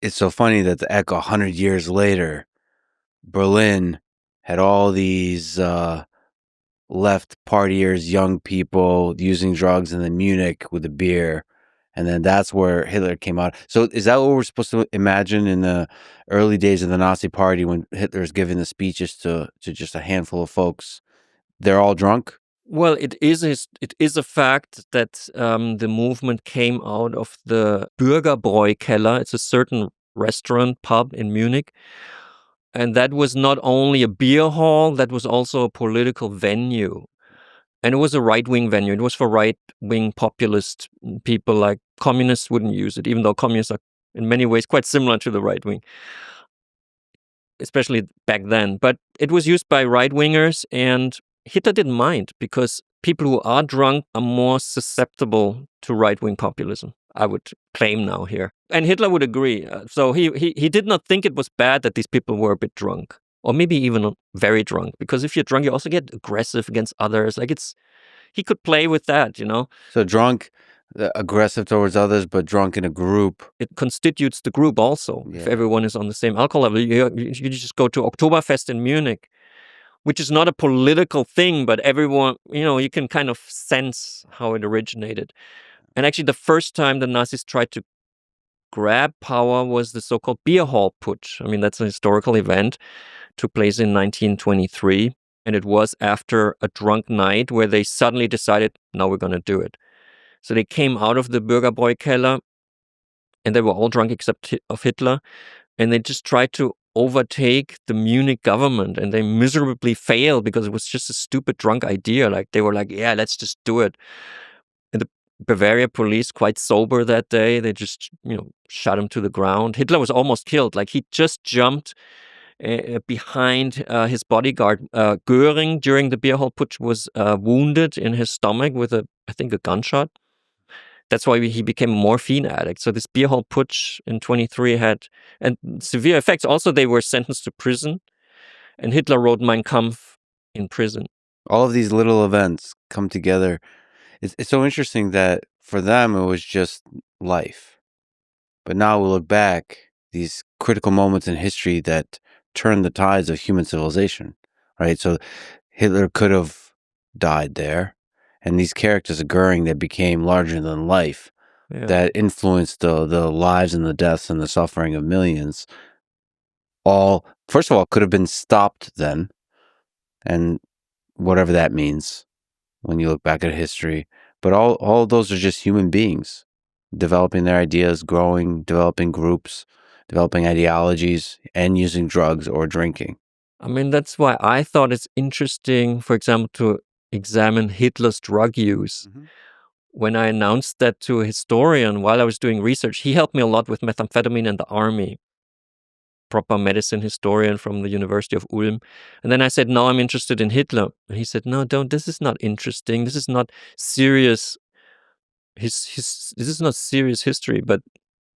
it's so funny that the echo 100 years later, Berlin had all these left partiers, young people using drugs, and then Munich with the beer. And then that's where Hitler came out. So is that what we're supposed to imagine in the early days of the Nazi Party when Hitler's giving the speeches to just a handful of folks? They're all drunk? Well, it is a fact that the movement came out of the Bürgerbräu-Keller. It's a certain restaurant, pub in Munich. And that was not only a beer hall, that was also a political venue. And it was a right-wing venue. It was for right-wing populist people. Like communists wouldn't use it, even though communists are in many ways quite similar to the right wing, especially back then. But it was used by right-wingers, and Hitler didn't mind because people who are drunk are more susceptible to right-wing populism, I would claim now here. And Hitler would agree. So he did not think it was bad that these people were a bit drunk, or maybe even very drunk, because if you're drunk, you also get aggressive against others. Like he could play with that, you know. So drunk, aggressive towards others, but drunk in a group. It constitutes the group also. Yeah. If everyone is on the same alcohol level, you just go to Oktoberfest in Munich, which is not a political thing, but everyone, you know, you can kind of sense how it originated. And actually, the first time the Nazis tried to grab power was the so-called beer hall putsch. I mean, that's a historical event. It took place in 1923. And it was after a drunk night where they suddenly decided, now we're going to do it. So they came out of the Bürgerbräu-Keller, and they were all drunk except of Hitler. And they just tried to overtake the Munich government, and they miserably failed because it was just a stupid drunk idea. Like they were like, yeah, let's just do it. And the Bavaria police, quite sober that day, they just, you know, shot him to the ground. Hitler was almost killed. Like he just jumped behind his bodyguard. Göring, during the beer hall putsch, was wounded in his stomach with I think a gunshot. That's why he became a morphine addict. So this beer hall putsch in 23 had severe effects. Also, they were sentenced to prison, and Hitler wrote Mein Kampf in prison. All of these little events come together. It's so interesting that for them it was just life. But now we look back, these critical moments in history that turned the tides of human civilization, right? So Hitler could have died there. And these characters of Göring that became larger than life, that influenced the lives and the deaths and the suffering of millions, all, first of all, could have been stopped then. And whatever that means when you look back at history. But all of those are just human beings developing their ideas, growing, developing groups, developing ideologies, and using drugs or drinking. I mean, that's why I thought it's interesting, for example, to examine Hitler's drug use. Mm-hmm. When I announced that to a historian while I was doing research, he helped me a lot with methamphetamine and the army, proper medicine historian from the University of Ulm. And then I said, no, I'm interested in Hitler. And he said, no, don't, this is not interesting. This is not serious. This is not serious history, but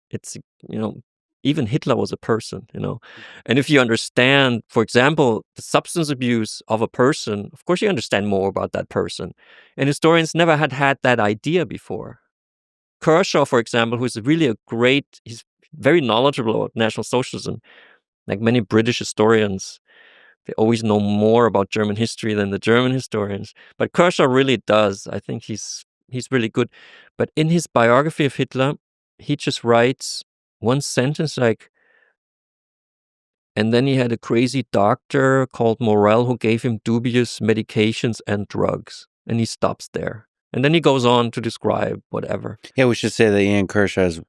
it's, you know, even Hitler was a person, you know. And if you understand, for example, the substance abuse of a person, of course you understand more about that person. And historians never had that idea before. Kershaw, for example, who's really he's very knowledgeable about National Socialism. Like many British historians, they always know more about German history than the German historians. But Kershaw really does. I think he's really good. But in his biography of Hitler, he just writes one sentence like, and then he had a crazy doctor called Morel who gave him dubious medications and drugs. And he stops there. And then he goes on to describe whatever. Yeah, we should say that Ian Kershaw is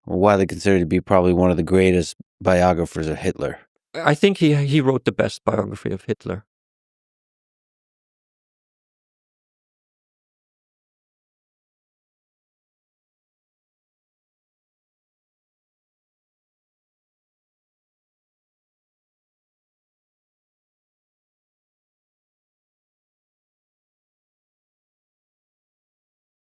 widely considered to be probably one of the greatest biographers of Hitler. I think he wrote the best biography of Hitler.